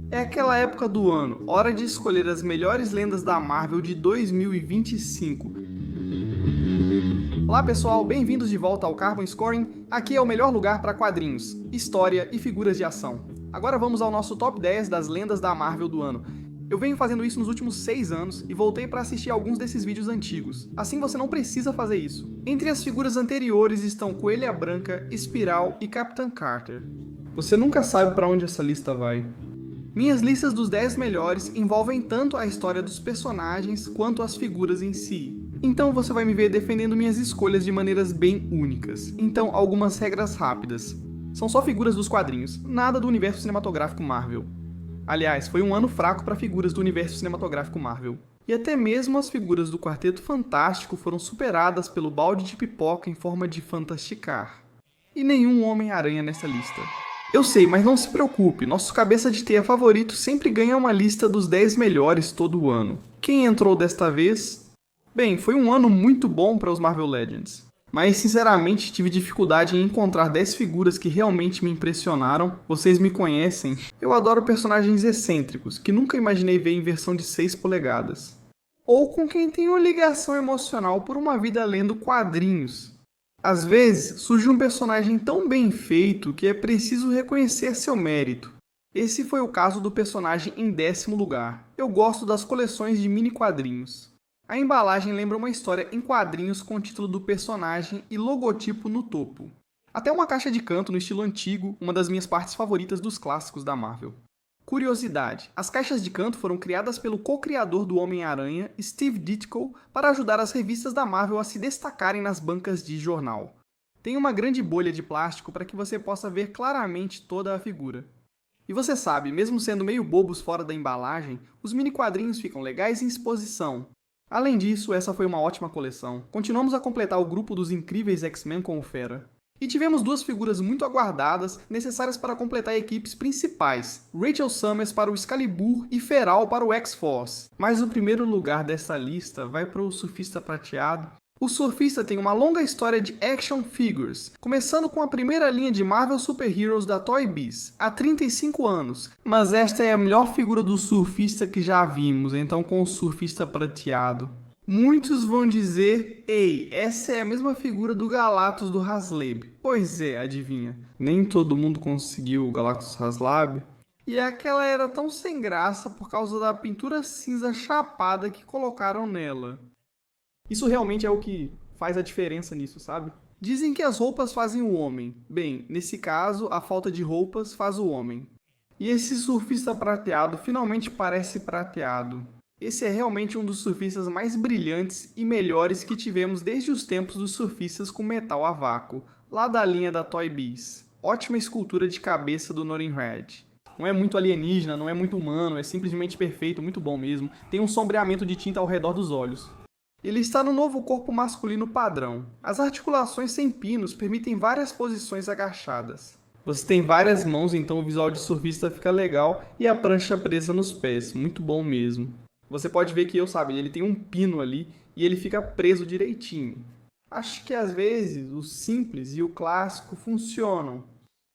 É aquela época do ano, hora de escolher as melhores lendas da Marvel de 2025. Olá pessoal, bem-vindos de volta ao Carbon Scoring. Aqui é o melhor lugar para quadrinhos, história e figuras de ação. Agora vamos ao nosso top 10 das lendas da Marvel do ano. Eu venho fazendo isso nos últimos 6 anos e voltei para assistir alguns desses vídeos antigos. Assim você não precisa fazer isso. Entre as figuras anteriores estão Coelha Branca, Espiral e Capitã Carter. Você nunca sabe para onde essa lista vai. Minhas listas dos 10 melhores envolvem tanto a história dos personagens quanto as figuras em si. Então você vai me ver defendendo minhas escolhas de maneiras bem únicas. Então, algumas regras rápidas. São só figuras dos quadrinhos, nada do universo cinematográfico Marvel. Aliás, foi um ano fraco para figuras do universo cinematográfico Marvel. E até mesmo as figuras do Quarteto Fantástico foram superadas pelo balde de pipoca em forma de Fantasticar. E nenhum Homem-Aranha nessa lista. Eu sei, mas não se preocupe, nosso cabeça de teia favorito sempre ganha uma lista dos 10 melhores todo ano. Quem entrou desta vez? Bem, foi um ano muito bom para os Marvel Legends. Mas sinceramente tive dificuldade em encontrar 10 figuras que realmente me impressionaram. Vocês me conhecem. Eu adoro personagens excêntricos, que nunca imaginei ver em versão de 6 polegadas. Ou com quem tem uma ligação emocional por uma vida lendo quadrinhos. Às vezes, surge um personagem tão bem feito que é preciso reconhecer seu mérito. Esse foi o caso do personagem em 10º lugar. Eu gosto das coleções de mini quadrinhos. A embalagem lembra uma história em quadrinhos com o título do personagem e logotipo no topo. Até uma caixa de canto no estilo antigo, uma das minhas partes favoritas dos clássicos da Marvel. Curiosidade, as caixas de canto foram criadas pelo co-criador do Homem-Aranha, Steve Ditko, para ajudar as revistas da Marvel a se destacarem nas bancas de jornal. Tem uma grande bolha de plástico para que você possa ver claramente toda a figura. E você sabe, mesmo sendo meio bobos fora da embalagem, os mini quadrinhos ficam legais em exposição. Além disso, essa foi uma ótima coleção. Continuamos a completar o grupo dos incríveis X-Men com o Fera. E tivemos duas figuras muito aguardadas, necessárias para completar equipes principais, Rachel Summers para o Excalibur e Feral para o X-Force. Mas o primeiro lugar dessa lista vai para o Surfista Prateado. O Surfista tem uma longa história de action figures, começando com a primeira linha de Marvel Super Heroes da Toy Biz, há 35 anos. Mas esta é a melhor figura do Surfista que já vimos, então com o Surfista Prateado. Muitos vão dizer, ei, essa é a mesma figura do Galactus do Haslab. Pois é, adivinha, nem todo mundo conseguiu o Galactus Haslab. E aquela era tão sem graça por causa da pintura cinza chapada que colocaram nela. Isso realmente é o que faz a diferença nisso, sabe? Dizem que as roupas fazem o homem. Bem, nesse caso, a falta de roupas faz o homem. E esse surfista prateado finalmente parece prateado. Esse é realmente um dos surfistas mais brilhantes e melhores que tivemos desde os tempos dos surfistas com metal a vácuo, lá da linha da Toy Biz. Ótima escultura de cabeça do Norrin Radd. Não é muito alienígena, não é muito humano, é simplesmente perfeito, muito bom mesmo. Tem um sombreamento de tinta ao redor dos olhos. Ele está no novo corpo masculino padrão. As articulações sem pinos permitem várias posições agachadas. Você tem várias mãos, então o visual de surfista fica legal e a prancha presa nos pés, muito bom mesmo. Você pode ver que ele tem um pino ali e ele fica preso direitinho. Acho que às vezes o simples e o clássico funcionam.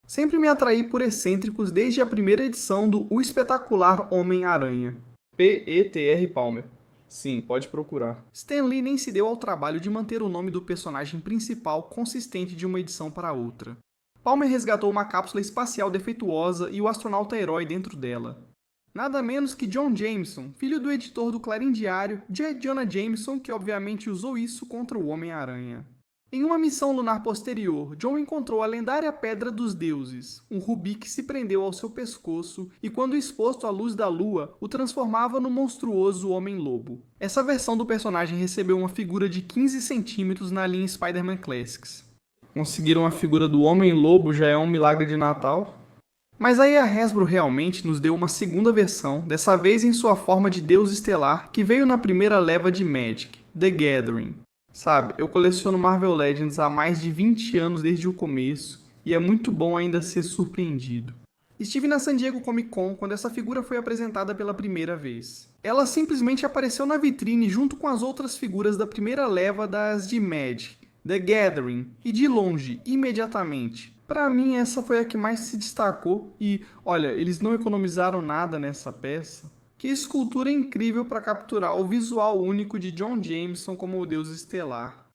Sempre me atraí por excêntricos desde a primeira edição do O Espetacular Homem-Aranha. P.E.T.R. Palmer. Sim, pode procurar. Stan Lee nem se deu ao trabalho de manter o nome do personagem principal consistente de uma edição para outra. Palmer resgatou uma cápsula espacial defeituosa e o astronauta-herói dentro dela. Nada menos que John Jameson, filho do editor do Clarim Diário, J. Jonah Jameson, que obviamente usou isso contra o Homem-Aranha. Em uma missão lunar posterior, John encontrou a lendária Pedra dos Deuses, um rubi que se prendeu ao seu pescoço e, quando exposto à luz da lua, o transformava no monstruoso Homem-Lobo. Essa versão do personagem recebeu uma figura de 15 centímetros na linha Spider-Man Classics. Conseguir uma figura do Homem-Lobo já é um milagre de Natal? Mas aí a Hasbro realmente nos deu uma segunda versão, dessa vez em sua forma de Deus Estelar, que veio na primeira leva de Magic, The Gathering. Sabe, eu coleciono Marvel Legends há mais de 20 anos desde o começo, e é muito bom ainda ser surpreendido. Estive na San Diego Comic Con quando essa figura foi apresentada pela primeira vez. Ela simplesmente apareceu na vitrine junto com as outras figuras da primeira leva das de Magic, The Gathering, e de longe, imediatamente. Pra mim, essa foi a que mais se destacou e, olha, eles não economizaram nada nessa peça. Que escultura incrível para capturar o visual único de John Jameson como o Deus Estelar.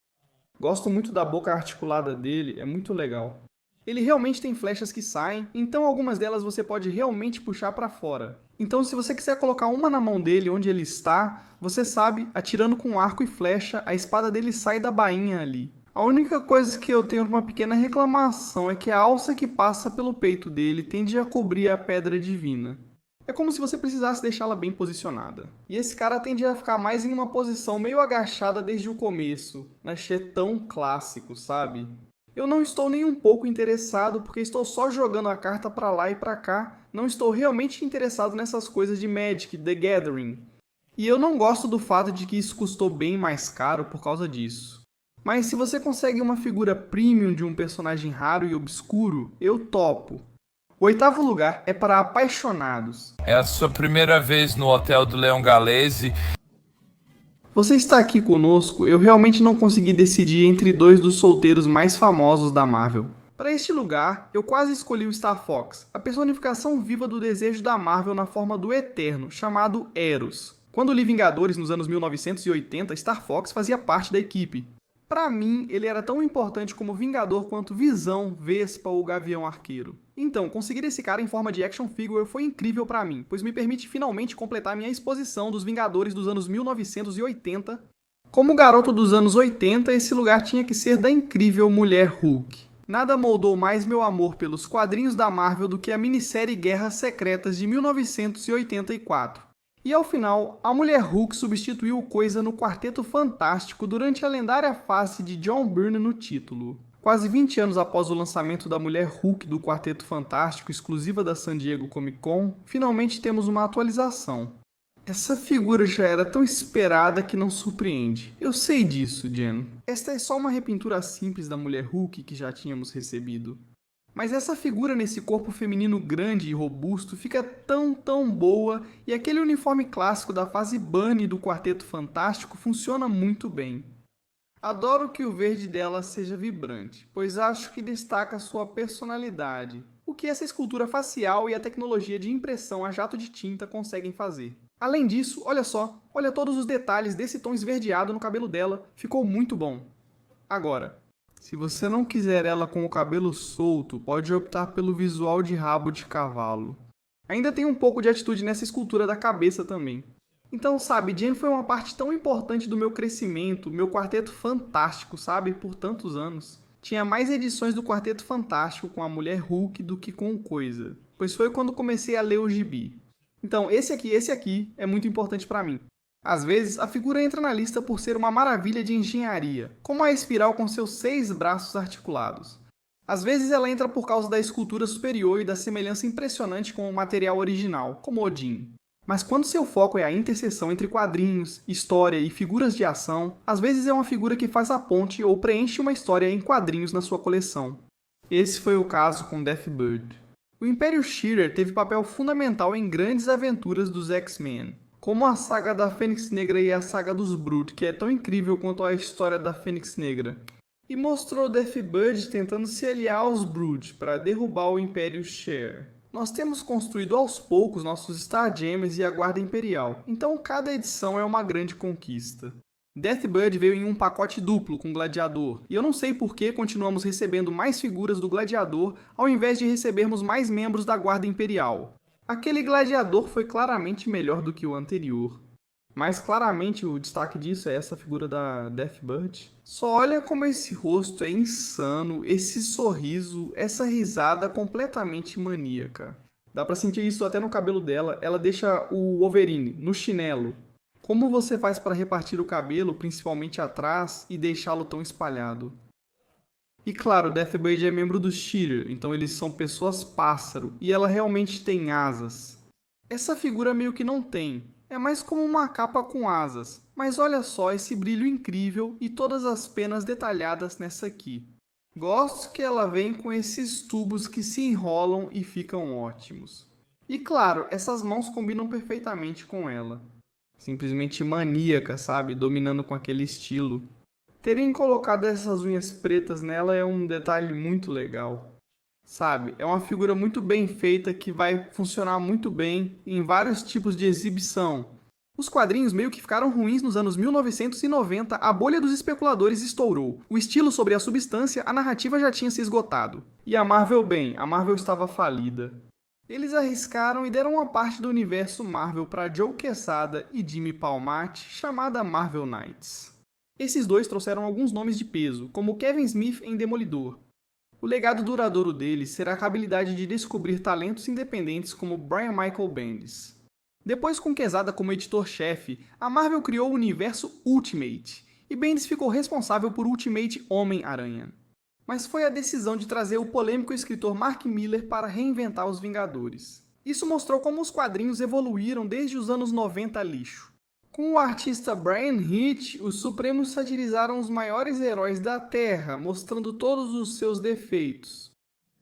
Gosto muito da boca articulada dele, é muito legal. Ele realmente tem flechas que saem, então algumas delas você pode realmente puxar para fora. Então se você quiser colocar uma na mão dele onde ele está, você sabe, atirando com arco e flecha, a espada dele sai da bainha ali. A única coisa que eu tenho uma pequena reclamação é que a alça que passa pelo peito dele tende a cobrir a pedra divina. É como se você precisasse deixá-la bem posicionada. E esse cara tende a ficar mais em uma posição meio agachada desde o começo. Achei tão clássico, sabe? Eu não estou nem um pouco interessado porque estou só jogando a carta pra lá e pra cá. Não estou realmente interessado nessas coisas de Magic, The Gathering. E eu não gosto do fato de que isso custou bem mais caro por causa disso. Mas se você consegue uma figura premium de um personagem raro e obscuro, eu topo. O oitavo lugar é para apaixonados. É a sua primeira vez no Hotel do Leão Galese. Você está aqui conosco, eu realmente não consegui decidir entre dois dos solteiros mais famosos da Marvel. Para este lugar, eu quase escolhi o Star Fox, a personificação viva do desejo da Marvel na forma do Eterno, chamado Eros. Quando li Vingadores nos anos 1980, Star Fox fazia parte da equipe. Pra mim, ele era tão importante como Vingador quanto Visão, Vespa ou Gavião Arqueiro. Então, conseguir esse cara em forma de action figure foi incrível pra mim, pois me permite finalmente completar minha exposição dos Vingadores dos anos 1980. Como garoto dos anos 80, esse lugar tinha que ser da incrível Mulher Hulk. Nada moldou mais meu amor pelos quadrinhos da Marvel do que a minissérie Guerras Secretas de 1984. E ao final, a Mulher Hulk substituiu Coisa no Quarteto Fantástico durante a lendária fase de John Byrne no título. Quase 20 anos após o lançamento da Mulher Hulk do Quarteto Fantástico, exclusiva da San Diego Comic Con, finalmente temos uma atualização. Essa figura já era tão esperada que não surpreende. Eu sei disso, Jen. Esta é só uma repintura simples da Mulher Hulk que já tínhamos recebido. Mas essa figura nesse corpo feminino grande e robusto fica tão boa e aquele uniforme clássico da fase Bunny do Quarteto Fantástico funciona muito bem. Adoro que o verde dela seja vibrante, pois acho que destaca sua personalidade, o que essa escultura facial e a tecnologia de impressão a jato de tinta conseguem fazer. Além disso, olha só, olha todos os detalhes desse tom esverdeado no cabelo dela, ficou muito bom. Agora, se você não quiser ela com o cabelo solto, pode optar pelo visual de rabo de cavalo. Ainda tem um pouco de atitude nessa escultura da cabeça também. Então, sabe, Jen foi uma parte tão importante do meu crescimento, meu Quarteto Fantástico, sabe, por tantos anos. Tinha mais edições do Quarteto Fantástico com a Mulher Hulk do que com Coisa, pois foi quando comecei a ler o gibi. Então, esse aqui é muito importante pra mim. Às vezes, a figura entra na lista por ser uma maravilha de engenharia, como a espiral com seus 6 braços articulados. Às vezes ela entra por causa da escultura superior e da semelhança impressionante com o material original, como Odin. Mas quando seu foco é a interseção entre quadrinhos, história e figuras de ação, às vezes é uma figura que faz a ponte ou preenche uma história em quadrinhos na sua coleção. Esse foi o caso com Deathbird. O Império Shearer teve papel fundamental em grandes aventuras dos X-Men, como a saga da Fênix Negra e a saga dos Brute, que é tão incrível quanto a história da Fênix Negra. E mostrou Deathbird tentando se aliar aos Brute para derrubar o Império Shearer. Nós temos construído aos poucos nossos Starjammers e a Guarda Imperial, então cada edição é uma grande conquista. Deathbird veio em um pacote duplo com Gladiador, e eu não sei por que continuamos recebendo mais figuras do Gladiador ao invés de recebermos mais membros da Guarda Imperial. Aquele Gladiador foi claramente melhor do que o anterior. Mas claramente o destaque disso é essa figura da Deathbird. Só olha como esse rosto é insano, esse sorriso, essa risada completamente maníaca. Dá pra sentir isso até no cabelo dela, ela deixa o Wolverine no chinelo. Como você faz para repartir o cabelo, principalmente atrás, e deixá-lo tão espalhado? E claro, Deathbird é membro do Shearer, então eles são pessoas pássaro, e ela realmente tem asas. Essa figura meio que não tem. É mais como uma capa com asas, mas olha só esse brilho incrível e todas as penas detalhadas nessa aqui. Gosto que ela vem com esses tubos que se enrolam e ficam ótimos. E claro, essas mãos combinam perfeitamente com ela. Simplesmente maníaca, sabe? Dominando com aquele estilo. Terem colocado essas unhas pretas nela é um detalhe muito legal. Sabe? É uma figura muito bem feita que vai funcionar muito bem em vários tipos de exibição. Os quadrinhos meio que ficaram ruins nos anos 1990, a bolha dos especuladores estourou. O estilo sobre a substância, a narrativa já tinha se esgotado. E a Marvel, bem, a Marvel estava falida. Eles arriscaram e deram uma parte do universo Marvel para Joe Quesada e Jimmy Palmiotti, chamada Marvel Knights. Esses dois trouxeram alguns nomes de peso, como Kevin Smith em Demolidor. O legado duradouro deles será a habilidade de descobrir talentos independentes como Brian Michael Bendis. Depois, com Quesada como editor-chefe, a Marvel criou o universo Ultimate, e Bendis ficou responsável por Ultimate Homem-Aranha. Mas foi a decisão de trazer o polêmico escritor Mark Millar para reinventar os Vingadores. Isso mostrou como os quadrinhos evoluíram desde os anos 90 lixo. Com o artista Brian Hitch, os Supremos satirizaram os maiores heróis da Terra, mostrando todos os seus defeitos.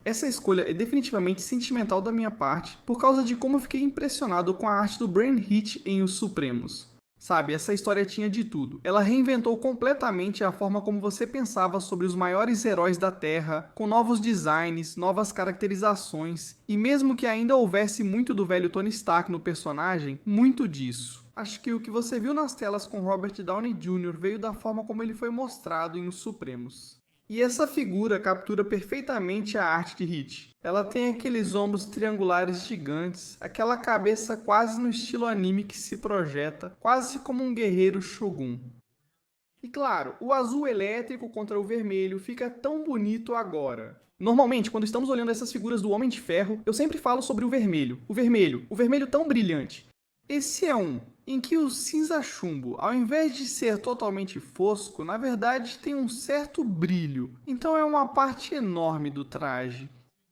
Essa escolha é definitivamente sentimental da minha parte, por causa de como eu fiquei impressionado com a arte do Brian Hitch em Os Supremos. Sabe, essa história tinha de tudo. Ela reinventou completamente a forma como você pensava sobre os maiores heróis da Terra, com novos designs, novas caracterizações, e mesmo que ainda houvesse muito do velho Tony Stark no personagem, muito disso. Acho que o que você viu nas telas com Robert Downey Jr. veio da forma como ele foi mostrado em Os Supremos. E essa figura captura perfeitamente a arte de Hitch. Ela tem aqueles ombros triangulares gigantes, aquela cabeça quase no estilo anime que se projeta, quase como um guerreiro Shogun. E claro, o azul elétrico contra o vermelho fica tão bonito agora. Normalmente, quando estamos olhando essas figuras do Homem de Ferro, eu sempre falo sobre o vermelho. O vermelho tão brilhante. Esse é um em que o cinza chumbo, ao invés de ser totalmente fosco, na verdade tem um certo brilho. Então é uma parte enorme do traje.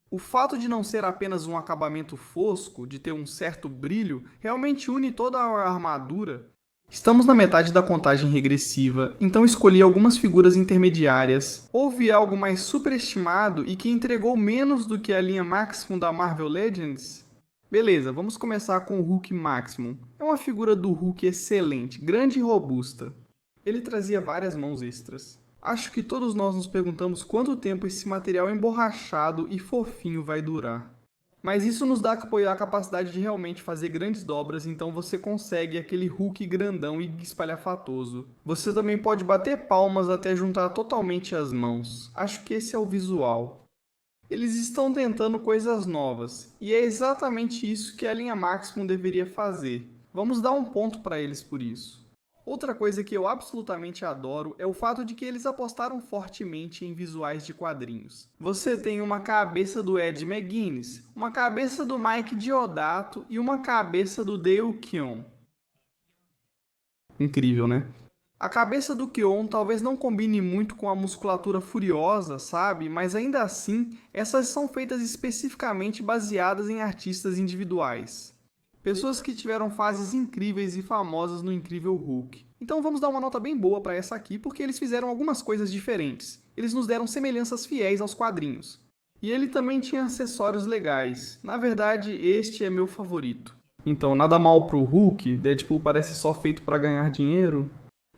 O fato de não ser apenas um acabamento fosco, de ter um certo brilho, realmente une toda a armadura. Estamos na metade da contagem regressiva, então escolhi algumas figuras intermediárias. Houve algo mais superestimado e que entregou menos do que a linha Maximum da Marvel Legends? Beleza, vamos começar com o Hulk Maximum. É uma figura do Hulk excelente, grande e robusta. Ele trazia várias mãos extras. Acho que todos nós nos perguntamos quanto tempo esse material emborrachado e fofinho vai durar. Mas isso nos dá a apoiar a capacidade de realmente fazer grandes dobras, então você consegue aquele Hulk grandão e espalhafatoso. Você também pode bater palmas até juntar totalmente as mãos. Acho que esse é o visual. Eles estão tentando coisas novas, e é exatamente isso que a linha Maximum deveria fazer. Vamos dar um ponto para eles por isso. Outra coisa que eu absolutamente adoro é o fato de que eles apostaram fortemente em visuais de quadrinhos. Você tem uma cabeça do Ed McGuinness, uma cabeça do Mike Deodato e uma cabeça do Dale Keown. Incrível, né? A cabeça do Keown talvez não combine muito com a musculatura furiosa, sabe? Mas ainda assim, essas são feitas especificamente baseadas em artistas individuais. Pessoas que tiveram fases incríveis e famosas no Incrível Hulk. Então vamos dar uma nota bem boa para essa aqui, porque eles fizeram algumas coisas diferentes. Eles nos deram semelhanças fiéis aos quadrinhos. E ele também tinha acessórios legais. Na verdade, este é meu favorito. Então, nada mal pro Hulk, Deadpool parece só feito para ganhar dinheiro.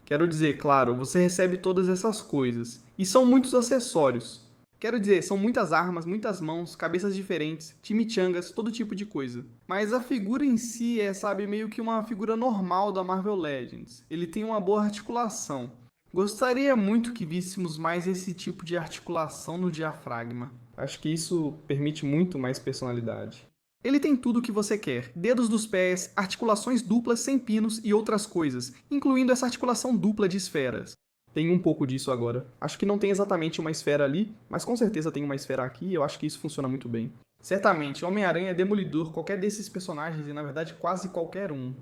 Quero dizer, claro, você recebe todas essas coisas. E são muitos acessórios. Quero dizer, são muitas armas, muitas mãos, cabeças diferentes, chimichangas, todo tipo de coisa. Mas a figura em si é, sabe, meio que uma figura normal da Marvel Legends. Ele tem uma boa articulação. Gostaria muito que víssemos mais esse tipo de articulação no diafragma. Acho que isso permite muito mais personalidade. Ele tem tudo o que você quer, dedos dos pés, articulações duplas sem pinos e outras coisas, incluindo essa articulação dupla de esferas. Tem um pouco disso agora. Acho que não tem exatamente uma esfera ali, mas com certeza tem uma esfera aqui e eu acho que isso funciona muito bem. Certamente, Homem-Aranha, Demolidor, qualquer desses personagens e na verdade quase qualquer um.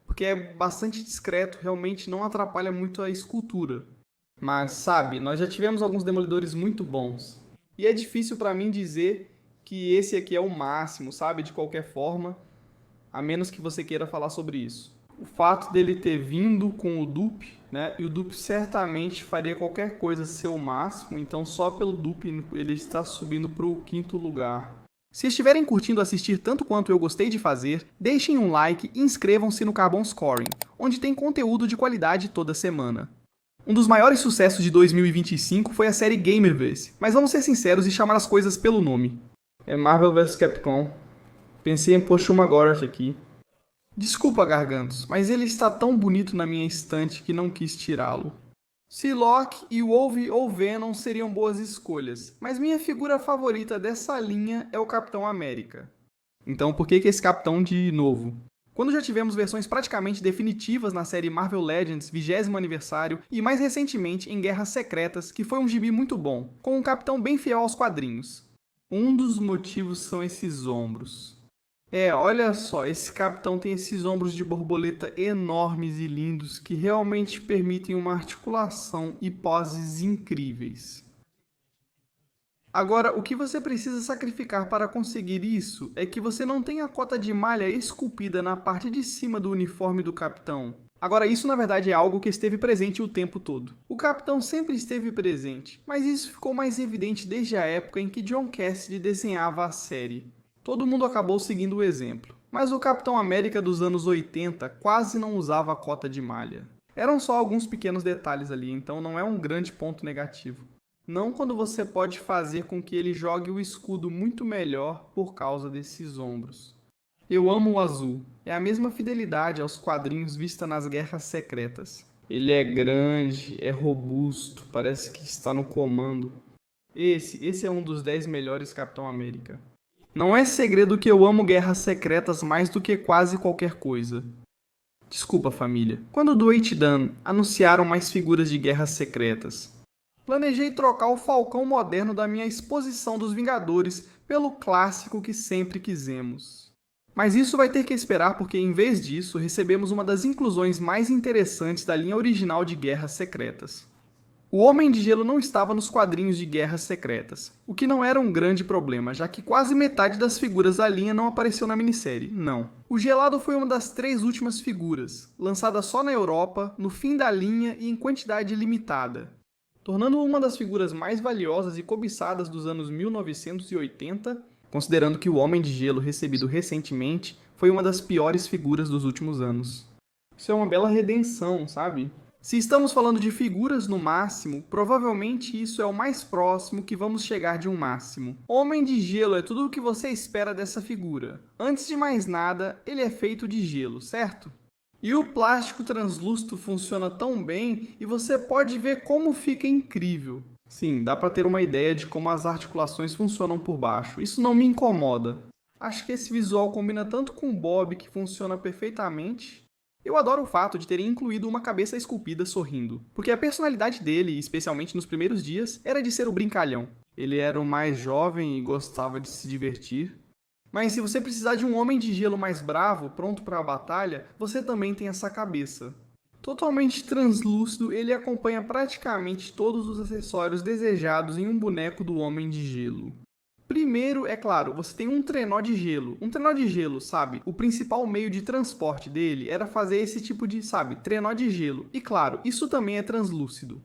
Porque é bastante discreto, realmente não atrapalha muito a escultura. Mas sabe, nós já tivemos alguns Demolidores muito bons. E é difícil pra mim dizer que esse aqui é o máximo, sabe, de qualquer forma, a menos que você queira falar sobre isso. O fato dele ter vindo com o dupe, né, e o dupe certamente faria qualquer coisa ser o máximo, então só pelo dupe ele está subindo para o 5º lugar. Se estiverem curtindo assistir tanto quanto eu gostei de fazer, deixem um like e inscrevam-se no Carbon Scoring, onde tem conteúdo de qualidade toda semana. Um dos maiores sucessos de 2025 foi a série Gamerverse, mas vamos ser sinceros e chamar as coisas pelo nome. É Marvel vs Capcom. Pensei em pôr Shumagorath aqui. Desculpa, Gargantos, mas ele está tão bonito na minha estante que não quis tirá-lo. Psylocke e Wolve ou Venom seriam boas escolhas, mas minha figura favorita dessa linha é o Capitão América. Então por que esse Capitão de novo? Quando já tivemos versões praticamente definitivas na série Marvel Legends 20º aniversário e mais recentemente em Guerras Secretas, que foi um gibi muito bom, com um Capitão bem fiel aos quadrinhos. Um dos motivos são esses ombros. Olha só, esse capitão tem esses ombros de borboleta enormes e lindos que realmente permitem uma articulação e poses incríveis. Agora, o que você precisa sacrificar para conseguir isso é que você não tem a cota de malha esculpida na parte de cima do uniforme do capitão. Agora, isso na verdade é algo que esteve presente o tempo todo. O capitão sempre esteve presente, mas isso ficou mais evidente desde a época em que John Cassidy desenhava a série. Todo mundo acabou seguindo o exemplo, mas o Capitão América dos anos 80 quase não usava a cota de malha. Eram só alguns pequenos detalhes ali, então não é um grande ponto negativo. Não quando você pode fazer com que ele jogue o escudo muito melhor por causa desses ombros. Eu amo o azul, é a mesma fidelidade aos quadrinhos vista nas Guerras Secretas. Ele é grande, é robusto, parece que está no comando. Esse é um dos 10 melhores Capitão América. Não é segredo que eu amo Guerras Secretas mais do que quase qualquer coisa. Desculpa, família. Quando do Eighdan anunciaram mais figuras de Guerras Secretas, planejei trocar o Falcão moderno da minha exposição dos Vingadores pelo clássico que sempre quisemos. Mas isso vai ter que esperar porque, em vez disso, recebemos uma das inclusões mais interessantes da linha original de Guerras Secretas. O Homem de Gelo não estava nos quadrinhos de Guerras Secretas, o que não era um grande problema, já que quase metade das figuras da linha não apareceu na minissérie, não. O Gelado foi uma das 3 últimas figuras, lançada só na Europa, no fim da linha e em quantidade limitada, tornando-o uma das figuras mais valiosas e cobiçadas dos anos 1980, considerando que o Homem de Gelo recebido recentemente foi uma das piores figuras dos últimos anos. Isso é uma bela redenção, sabe? Se estamos falando de figuras no máximo, provavelmente isso é o mais próximo que vamos chegar de um máximo. Homem de Gelo é tudo o que você espera dessa figura. Antes de mais nada, ele é feito de gelo, certo? E o plástico translúcido funciona tão bem e você pode ver como fica incrível. Sim, dá para ter uma ideia de como as articulações funcionam por baixo. Isso não me incomoda. Acho que esse visual combina tanto com o Bob, que funciona perfeitamente. Eu adoro o fato de terem incluído uma cabeça esculpida sorrindo, porque a personalidade dele, especialmente nos primeiros dias, era de ser o brincalhão. Ele era o mais jovem e gostava de se divertir. Mas se você precisar de um homem de gelo mais bravo, pronto para a batalha, você também tem essa cabeça. Totalmente translúcido, ele acompanha praticamente todos os acessórios desejados em um boneco do Homem de Gelo. Primeiro, é claro, você tem um trenó de gelo. Um trenó de gelo, sabe? O principal meio de transporte dele era fazer esse tipo de, sabe, trenó de gelo. E claro, isso também é translúcido.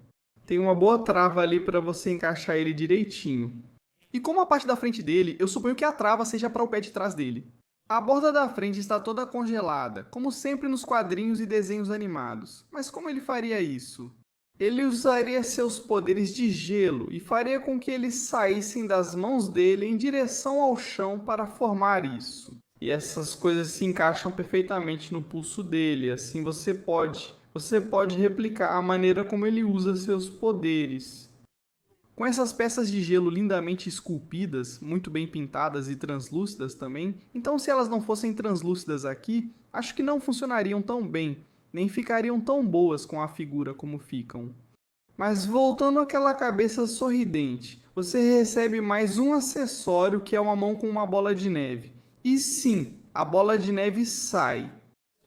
Tem uma boa trava ali para você encaixar ele direitinho. E como a parte da frente dele, eu suponho que a trava seja para o pé de trás dele. A borda da frente está toda congelada, como sempre nos quadrinhos e desenhos animados. Mas como ele faria isso? Ele usaria seus poderes de gelo e faria com que eles saíssem das mãos dele em direção ao chão para formar isso. E essas coisas se encaixam perfeitamente no pulso dele, assim você pode replicar a maneira como ele usa seus poderes. Com essas peças de gelo lindamente esculpidas, muito bem pintadas e translúcidas também, então se elas não fossem translúcidas aqui, acho que não funcionariam tão bem, nem ficariam tão boas com a figura como ficam. Mas voltando àquela cabeça sorridente, você recebe mais um acessório que é uma mão com uma bola de neve. E sim, a bola de neve sai.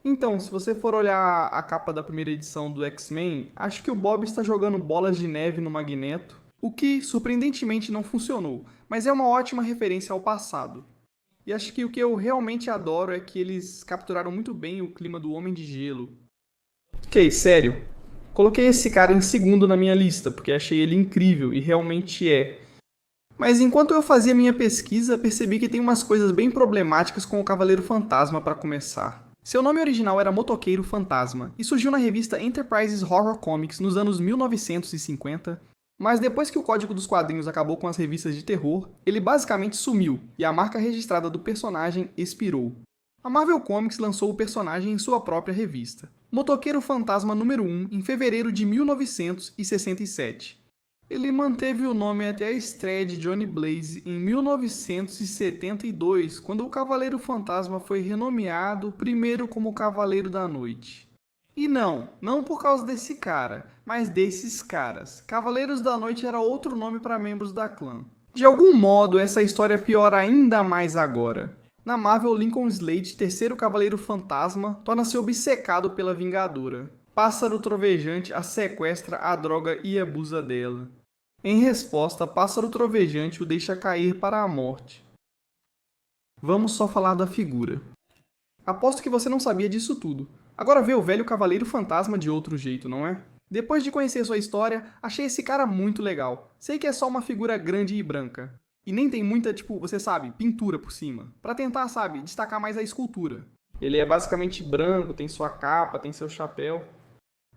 Então, se você for olhar a capa da primeira edição do X-Men, acho que o Bob está jogando bolas de neve no Magneto, o que surpreendentemente não funcionou, mas é uma ótima referência ao passado. E acho que o que eu realmente adoro é que eles capturaram muito bem o clima do Homem de Gelo. Ok, sério. Coloquei esse cara em segundo na minha lista, porque achei ele incrível, e realmente é. Mas enquanto eu fazia minha pesquisa, percebi que tem umas coisas bem problemáticas com o Cavaleiro Fantasma para começar. Seu nome original era Motoqueiro Fantasma, e surgiu na revista Enterprises Horror Comics nos anos 1950, Mas depois que o código dos quadrinhos acabou com as revistas de terror, ele basicamente sumiu e a marca registrada do personagem expirou. A Marvel Comics lançou o personagem em sua própria revista, Motoqueiro Fantasma número 1, em fevereiro de 1967. Ele manteve o nome até a estreia de Johnny Blaze em 1972, quando o Cavaleiro Fantasma foi renomeado primeiro como Cavaleiro da Noite. E não por causa desse cara, mas desses caras. Cavaleiros da Noite era outro nome para membros da clã. De algum modo, essa história piora ainda mais agora. Na Marvel, Lincoln Slade, terceiro Cavaleiro Fantasma, torna-se obcecado pela Vingadora. Pássaro Trovejante a sequestra, a droga e abusa dela. Em resposta, Pássaro Trovejante o deixa cair para a morte. Vamos só falar da figura. Aposto que você não sabia disso tudo. Agora vê o velho Cavaleiro Fantasma de outro jeito, não é? Depois de conhecer sua história, achei esse cara muito legal. Sei que é só uma figura grande e branca. E nem tem muita, você sabe, pintura por cima. Pra tentar, destacar mais a escultura. Ele é basicamente branco, tem sua capa, tem seu chapéu.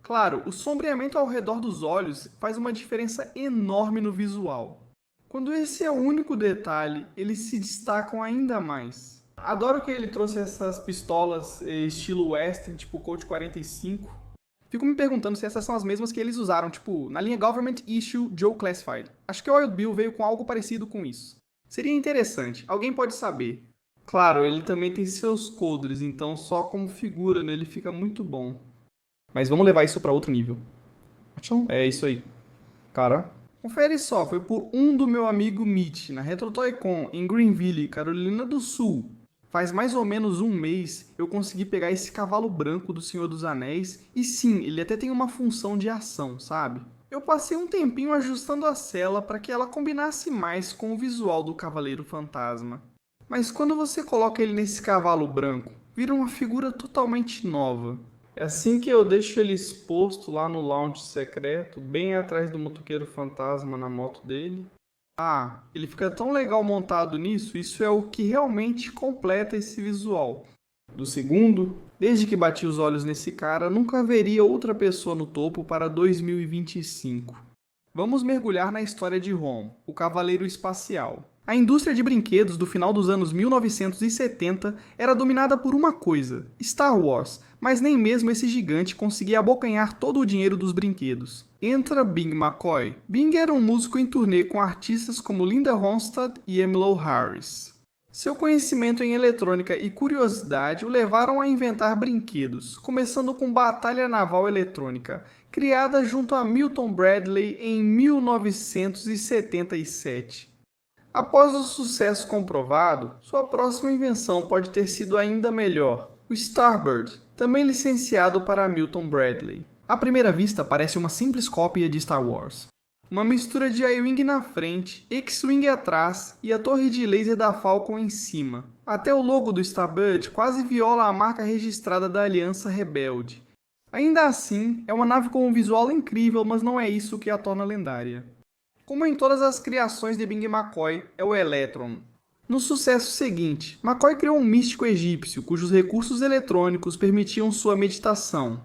Claro, o sombreamento ao redor dos olhos faz uma diferença enorme no visual. Quando esse é o único detalhe, eles se destacam ainda mais. Adoro que ele trouxe essas pistolas estilo western, tipo Colt 45. Fico me perguntando se essas são as mesmas que eles usaram, na linha Government Issue Joe Classified. Acho que o Wild Bill veio com algo parecido com isso. Seria interessante, alguém pode saber. Claro, ele também tem seus coldres, então só como figura ele fica muito bom. Mas vamos levar isso para outro nível. É isso aí. Cara, confere só, foi por um do meu amigo Mitch, na Retro Toy Con, em Greenville, Carolina do Sul. Faz mais ou menos um mês eu consegui pegar esse cavalo branco do Senhor dos Anéis e sim, ele até tem uma função de ação, sabe? Eu passei um tempinho ajustando a cela para que ela combinasse mais com o visual do Cavaleiro Fantasma. Mas quando você coloca ele nesse cavalo branco, vira uma figura totalmente nova. É assim que eu deixo ele exposto lá no lounge secreto, bem atrás do Motoqueiro Fantasma na moto dele. Ah, ele fica tão legal montado nisso, isso é o que realmente completa esse visual. Do segundo, desde que bati os olhos nesse cara, nunca haveria outra pessoa no topo para 2025. Vamos mergulhar na história de Rom, o Cavaleiro Espacial. A indústria de brinquedos do final dos anos 1970 era dominada por uma coisa, Star Wars, mas nem mesmo esse gigante conseguia abocanhar todo o dinheiro dos brinquedos. Entra Bing McCoy. Bing era um músico em turnê com artistas como Linda Ronstadt e Emmylou Harris. Seu conhecimento em eletrônica e curiosidade o levaram a inventar brinquedos, começando com Batalha Naval Eletrônica, criada junto a Milton Bradley em 1977. Após o sucesso comprovado, sua próxima invenção pode ter sido ainda melhor, o Starbird, também licenciado para Milton Bradley. À primeira vista, parece uma simples cópia de Star Wars. Uma mistura de I-Wing na frente, X-Wing atrás e a torre de laser da Falcon em cima. Até o logo do Starbird quase viola a marca registrada da Aliança Rebelde. Ainda assim, é uma nave com um visual incrível, mas não é isso que a torna lendária. Como em todas as criações de Bing McCoy, é o Electron. No sucesso seguinte, McCoy criou um místico egípcio, cujos recursos eletrônicos permitiam sua meditação.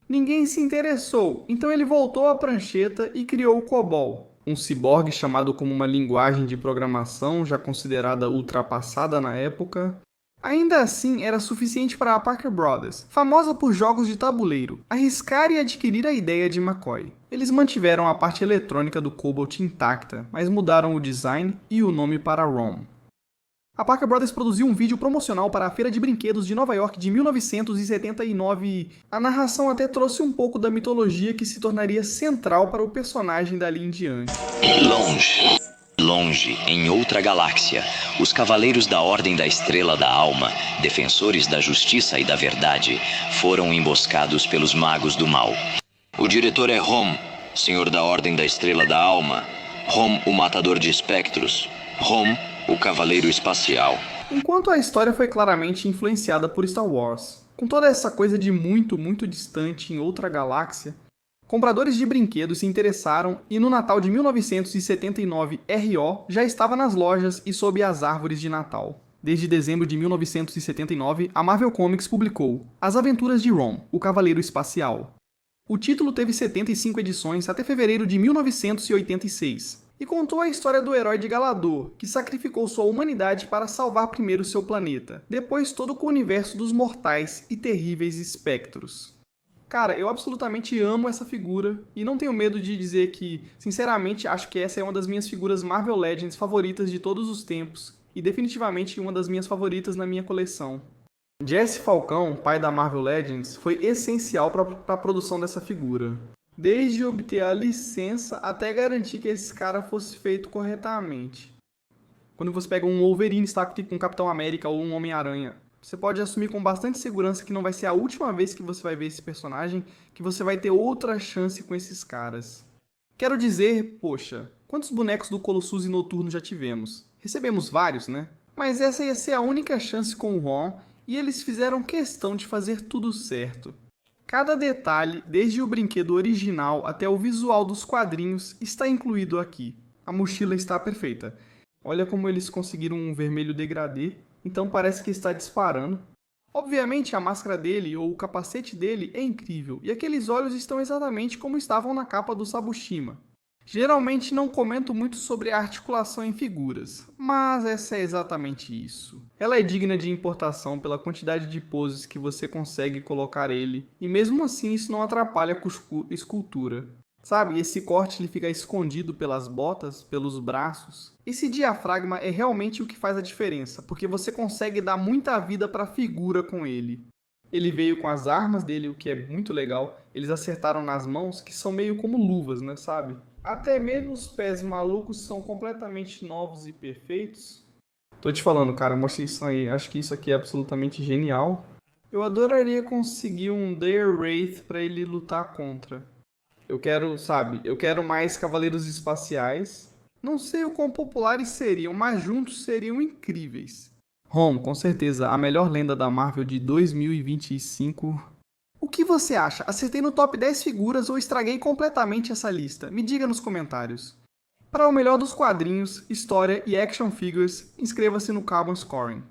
Ninguém se interessou, então ele voltou à prancheta e criou o COBOL, um ciborgue chamado como uma linguagem de programação já considerada ultrapassada na época. Ainda assim, era suficiente para a Parker Brothers, famosa por jogos de tabuleiro, arriscar e adquirir a ideia de McCoy. Eles mantiveram a parte eletrônica do Cobalt intacta, mas mudaram o design e o nome para ROM. A Parker Brothers produziu um vídeo promocional para a Feira de Brinquedos de Nova York de 1979. A narração até trouxe um pouco da mitologia que se tornaria central para o personagem dali em diante. Longe, em outra galáxia, os Cavaleiros da Ordem da Estrela da Alma, defensores da justiça e da verdade, foram emboscados pelos magos do mal. O diretor é Rom, Senhor da Ordem da Estrela da Alma. Rom, o matador de espectros. Rom, o Cavaleiro Espacial. Enquanto a história foi claramente influenciada por Star Wars, com toda essa coisa de muito distante em outra galáxia, compradores de brinquedos se interessaram e no Natal de 1979 RO já estava nas lojas e sob as árvores de Natal. Desde dezembro de 1979, a Marvel Comics publicou As Aventuras de Rom, o Cavaleiro Espacial. O título teve 75 edições até fevereiro de 1986 e contou a história do herói de Galador, que sacrificou sua humanidade para salvar primeiro seu planeta, depois todo o universo dos mortais e terríveis espectros. Cara, eu absolutamente amo essa figura e não tenho medo de dizer que, sinceramente, acho que essa é uma das minhas figuras Marvel Legends favoritas de todos os tempos e definitivamente uma das minhas favoritas na minha coleção. Jesse Falcão, pai da Marvel Legends, foi essencial para a produção dessa figura. Desde obter a licença até garantir que esse cara fosse feito corretamente. Quando você pega um Wolverine Stark com um Capitão América ou um Homem-Aranha, você pode assumir com bastante segurança que não vai ser a última vez que você vai ver esse personagem, que você vai ter outra chance com esses caras. Quero dizer, poxa, quantos bonecos do Colossus e Noturno já tivemos? Recebemos vários, né? Mas essa ia ser a única chance com o Ron, e eles fizeram questão de fazer tudo certo. Cada detalhe, desde o brinquedo original até o visual dos quadrinhos, está incluído aqui. A mochila está perfeita. Olha como eles conseguiram um vermelho degradê, então parece que está disparando. Obviamente a máscara dele ou o capacete dele é incrível, e aqueles olhos estão exatamente como estavam na capa do Sabushima. Geralmente não comento muito sobre a articulação em figuras, mas essa é exatamente isso. Ela é digna de importação pela quantidade de poses que você consegue colocar ele, e mesmo assim isso não atrapalha a escultura. Sabe, esse corte ele fica escondido pelas botas, pelos braços. Esse diafragma é realmente o que faz a diferença, porque você consegue dar muita vida para a figura com ele. Ele veio com as armas dele, o que é muito legal. Eles acertaram nas mãos, que são meio como luvas, né, sabe? Até mesmo os pés malucos são completamente novos e perfeitos. Tô te falando, cara, mostra isso aí. Acho que isso aqui é absolutamente genial. Eu adoraria conseguir um Dire Wraith pra ele lutar contra. Eu quero mais cavaleiros espaciais. Não sei o quão populares seriam, mas juntos seriam incríveis. Rom, com certeza, a melhor lenda da Marvel de 2025... O que você acha? Acertei no top 10 figuras ou estraguei completamente essa lista? Me diga nos comentários. Para o melhor dos quadrinhos, história e action figures, inscreva-se no Carbon Scoring.